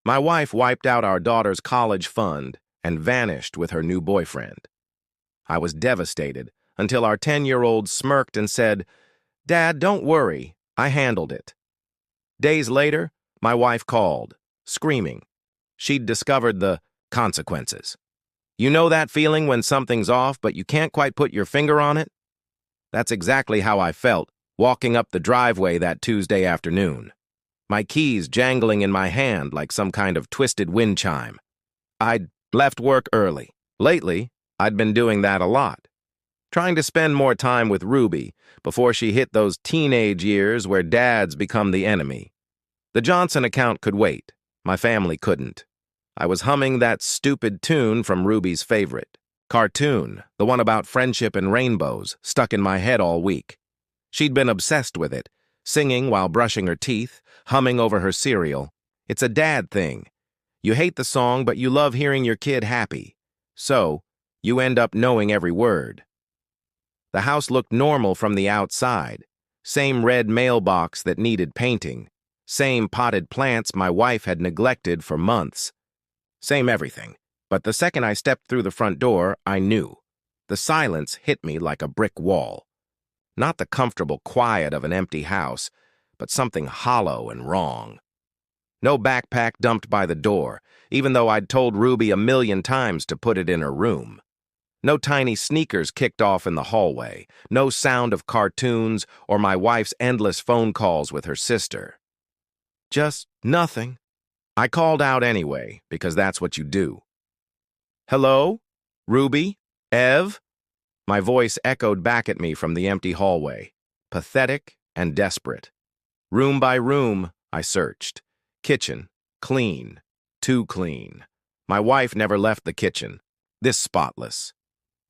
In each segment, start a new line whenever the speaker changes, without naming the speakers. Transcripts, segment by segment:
My wife wiped out our daughter's college fund and vanished with her new boyfriend. I was devastated until our 10-year-old smirked and said, "Dad, don't worry, I handled it." Days later, my wife called, screaming. She'd discovered the consequences. You know that feeling when something's off, but you can't quite put your finger on it? That's exactly how I felt walking up the driveway that Tuesday afternoon. My keys jangling in my hand like some kind of twisted wind chime. I'd left work early. Lately, I'd been doing that a lot. Trying to spend more time with Ruby before she hit those teenage years where dads become the enemy. The Johnson account could wait. My family couldn't. I was humming that stupid tune from Ruby's favorite. Cartoon, the one about friendship and rainbows, stuck in my head all week. She'd been obsessed with it, singing while brushing her teeth, humming over her cereal. It's a dad thing. You hate the song, but you love hearing your kid happy. So, you end up knowing every word. The house looked normal from the outside. Same red mailbox that needed painting. Same potted plants my wife had neglected for months. Same everything. But the second I stepped through the front door, I knew. The silence hit me like a brick wall. Not the comfortable quiet of an empty house, but something hollow and wrong. No backpack dumped by the door, even though I'd told Ruby 1,000,000 times to put it in her room. No tiny sneakers kicked off in the hallway. No sound of cartoons or my wife's endless phone calls with her sister. Just nothing. I called out anyway, because that's what you do. "Hello? Ruby? Ev?" My voice echoed back at me from the empty hallway, pathetic and desperate. Room by room, I searched. Kitchen, clean, too clean. My wife never left the kitchen, this spotless.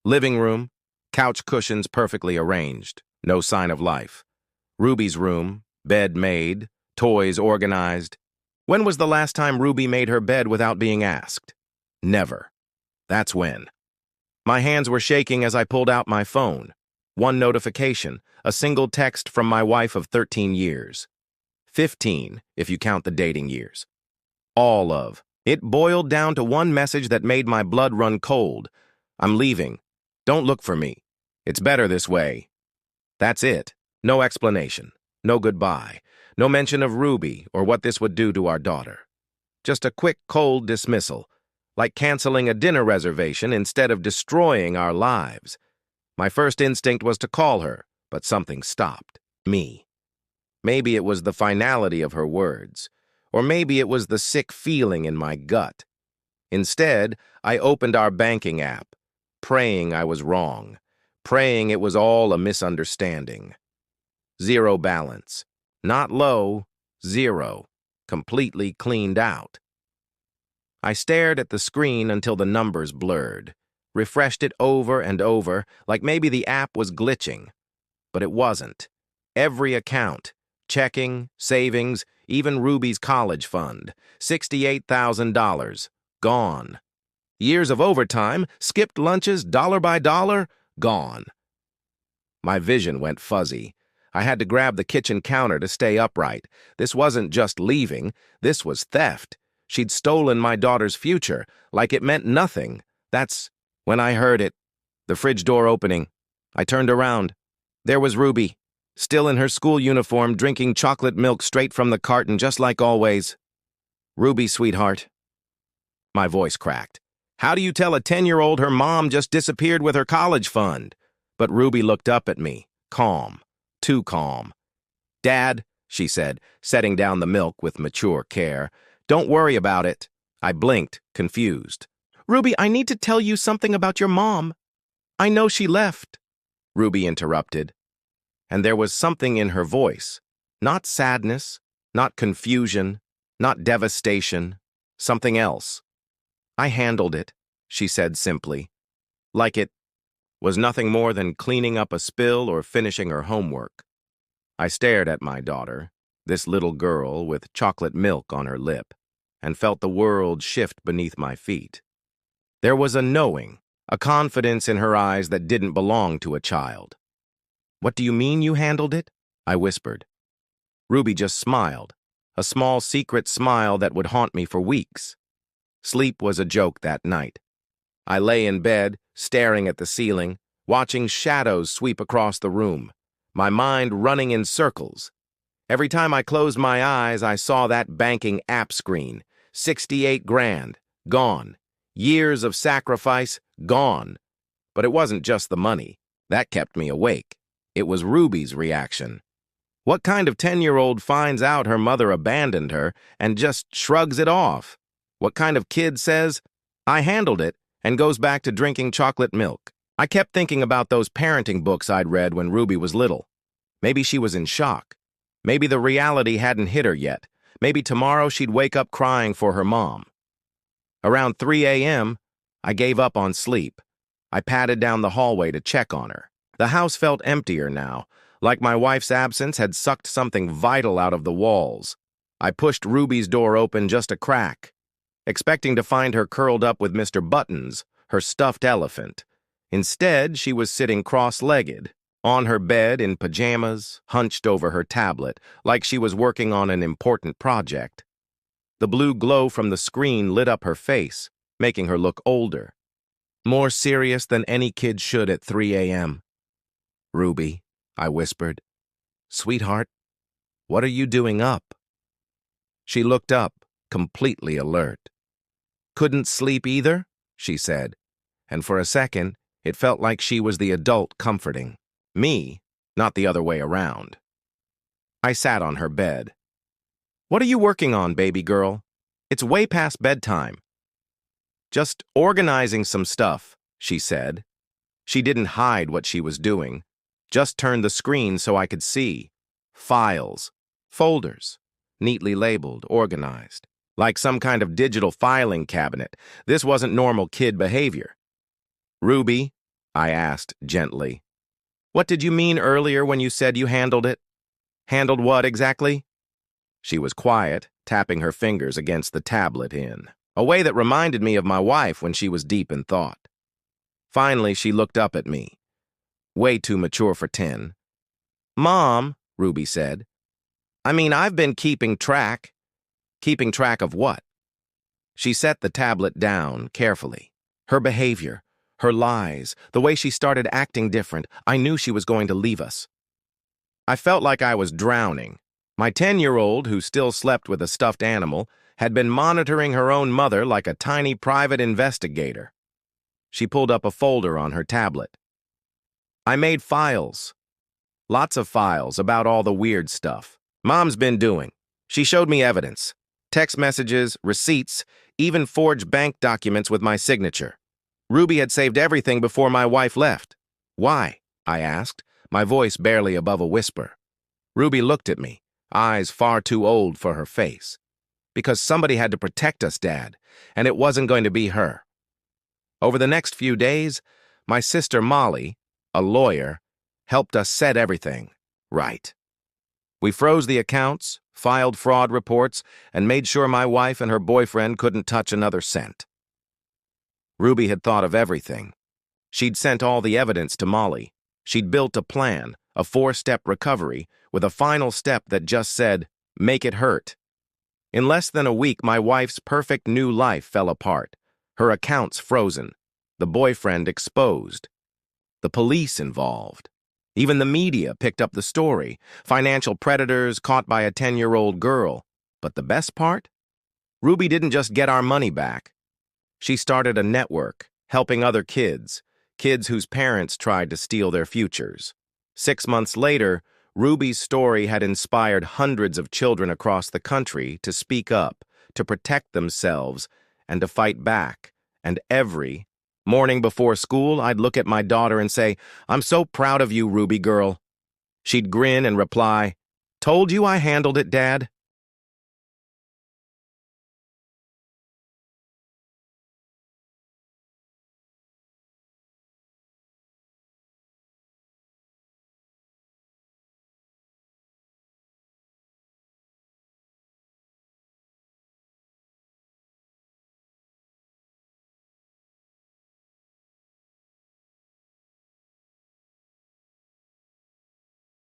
Living room, couch cushions perfectly arranged, no sign of life. Ruby's room, bed made, toys organized. When was the last time Ruby made her bed without being asked? Never. That's when. My hands were shaking as I pulled out my phone. One notification, a single text from my wife of 13 years. 15, if you count the dating years. All of. It boiled down to one message that made my blood run cold. "I'm leaving. Don't look for me. It's better this way." That's it. No explanation. No goodbye. No mention of Ruby or what this would do to our daughter. Just a quick, cold dismissal. Like canceling a dinner reservation instead of destroying our lives. My first instinct was to call her, but something stopped. Me. Maybe it was the finality of her words, or maybe it was the sick feeling in my gut. Instead, I opened our banking app, praying I was wrong, praying it was all a misunderstanding. Zero balance. Not low, zero. Completely cleaned out. I stared at the screen until the numbers blurred, refreshed it over and over, like maybe the app was glitching. But it wasn't. Every account, checking, savings, even Ruby's college fund, $68,000, gone. Years of overtime, skipped lunches, dollar by dollar, gone. My vision went fuzzy. I had to grab the kitchen counter to stay upright. This wasn't just leaving, this was theft. She'd stolen my daughter's future, like it meant nothing. That's when I heard it. The fridge door opening. I turned around. There was Ruby, still in her school uniform, drinking chocolate milk straight from the carton, just like always. "Ruby, sweetheart." My voice cracked. "How do you tell a 10-year-old her mom just disappeared with her college fund?" But Ruby looked up at me, calm, too calm. "Dad," she said, setting down the milk with mature care, "don't worry about it." I blinked, confused. "Ruby, I need to tell you something about your mom. I know she left," Ruby interrupted. And there was something in her voice. Not sadness, not confusion, not devastation, something else. "I handled it," she said simply. Like it was nothing more than cleaning up a spill or finishing her homework. I stared at my daughter, this little girl with chocolate milk on her lip, and felt the world shift beneath my feet. There was a knowing, a confidence in her eyes that didn't belong to a child. "What do you mean you handled it?" I whispered. Ruby just smiled. a small secret smile that would haunt me for weeks. Sleep was a joke that night. I lay in bed, staring at the ceiling, watching shadows sweep across the room, my mind running in circles. Every time I closed my eyes, I saw that banking app screen. 68 grand, gone. Years of sacrifice, gone. But it wasn't just the money. That kept me awake. It was Ruby's reaction. What kind of 10-year-old finds out her mother abandoned her and just shrugs it off? What kind of kid says, "I handled it," and goes back to drinking chocolate milk? I kept thinking about those parenting books I'd read when Ruby was little. Maybe she was in shock. Maybe the reality hadn't hit her yet. Maybe tomorrow she'd wake up crying for her mom. Around 3 a.m., I gave up on sleep. I padded down the hallway to check on her. The house felt emptier now, like my wife's absence had sucked something vital out of the walls. I pushed Ruby's door open just a crack, expecting to find her curled up with Mr. Buttons, her stuffed elephant. Instead, she was sitting cross-legged, on her bed in pajamas, hunched over her tablet, like she was working on an important project. The blue glow from the screen lit up her face, making her look older. More serious than any kid should at 3 a.m. "Ruby," I whispered. "Sweetheart, what are you doing up?" She looked up, completely alert. "Couldn't sleep either?" she said, and for a second, it felt like she was the adult comforting me, not the other way around. I sat on her bed. "What are you working on, baby girl? It's way past bedtime." "Just organizing some stuff," she said. She didn't hide what she was doing, just turned the screen so I could see. Files, folders, neatly labeled, organized, like some kind of digital filing cabinet. This wasn't normal kid behavior. "Ruby," I asked gently, "what did you mean earlier when you said you handled it?" "Handled what exactly?" She was quiet, tapping her fingers against the tablet in a way that reminded me of my wife when she was deep in thought. Finally, she looked up at me. Way too mature for 10. "Mom," Ruby said, I've been keeping track." "Keeping track of what?" She set the tablet down carefully. Her behavior, her lies, the way she started acting different, I knew she was going to leave us. I felt like I was drowning. My 10-year-old, who still slept with a stuffed animal, had been monitoring her own mother like a tiny private investigator. She pulled up a folder on her tablet. "I made files. Lots of files about all the weird stuff Mom's been doing. She showed me evidence. Text messages, receipts, even forged bank documents with my signature. Ruby had saved everything before my wife left." "Why?" I asked, my voice barely above a whisper. Ruby looked at me, eyes far too old for her face. "Because somebody had to protect us, Dad, and it wasn't going to be her." Over the next few days, my sister Molly, a lawyer, helped us set everything right. We froze the accounts, filed fraud reports, and made sure my wife and her boyfriend couldn't touch another cent. Ruby had thought of everything. She'd sent all the evidence to Molly. She'd built a plan, a 4-step recovery, with a final step that just said, "Make it hurt." In less than a week, my wife's perfect new life fell apart. Her accounts frozen. The boyfriend exposed. The police involved. Even the media picked up the story. Financial predators caught by a 10-year-old girl. But the best part? Ruby didn't just get our money back. She started a network, helping other kids whose parents tried to steal their futures. 6 months later, Ruby's story had inspired hundreds of children across the country to speak up, to protect themselves, and to fight back. And every morning before school, I'd look at my daughter and say, "I'm so proud of you, Ruby girl." She'd grin and reply, "Told you I handled it, Dad."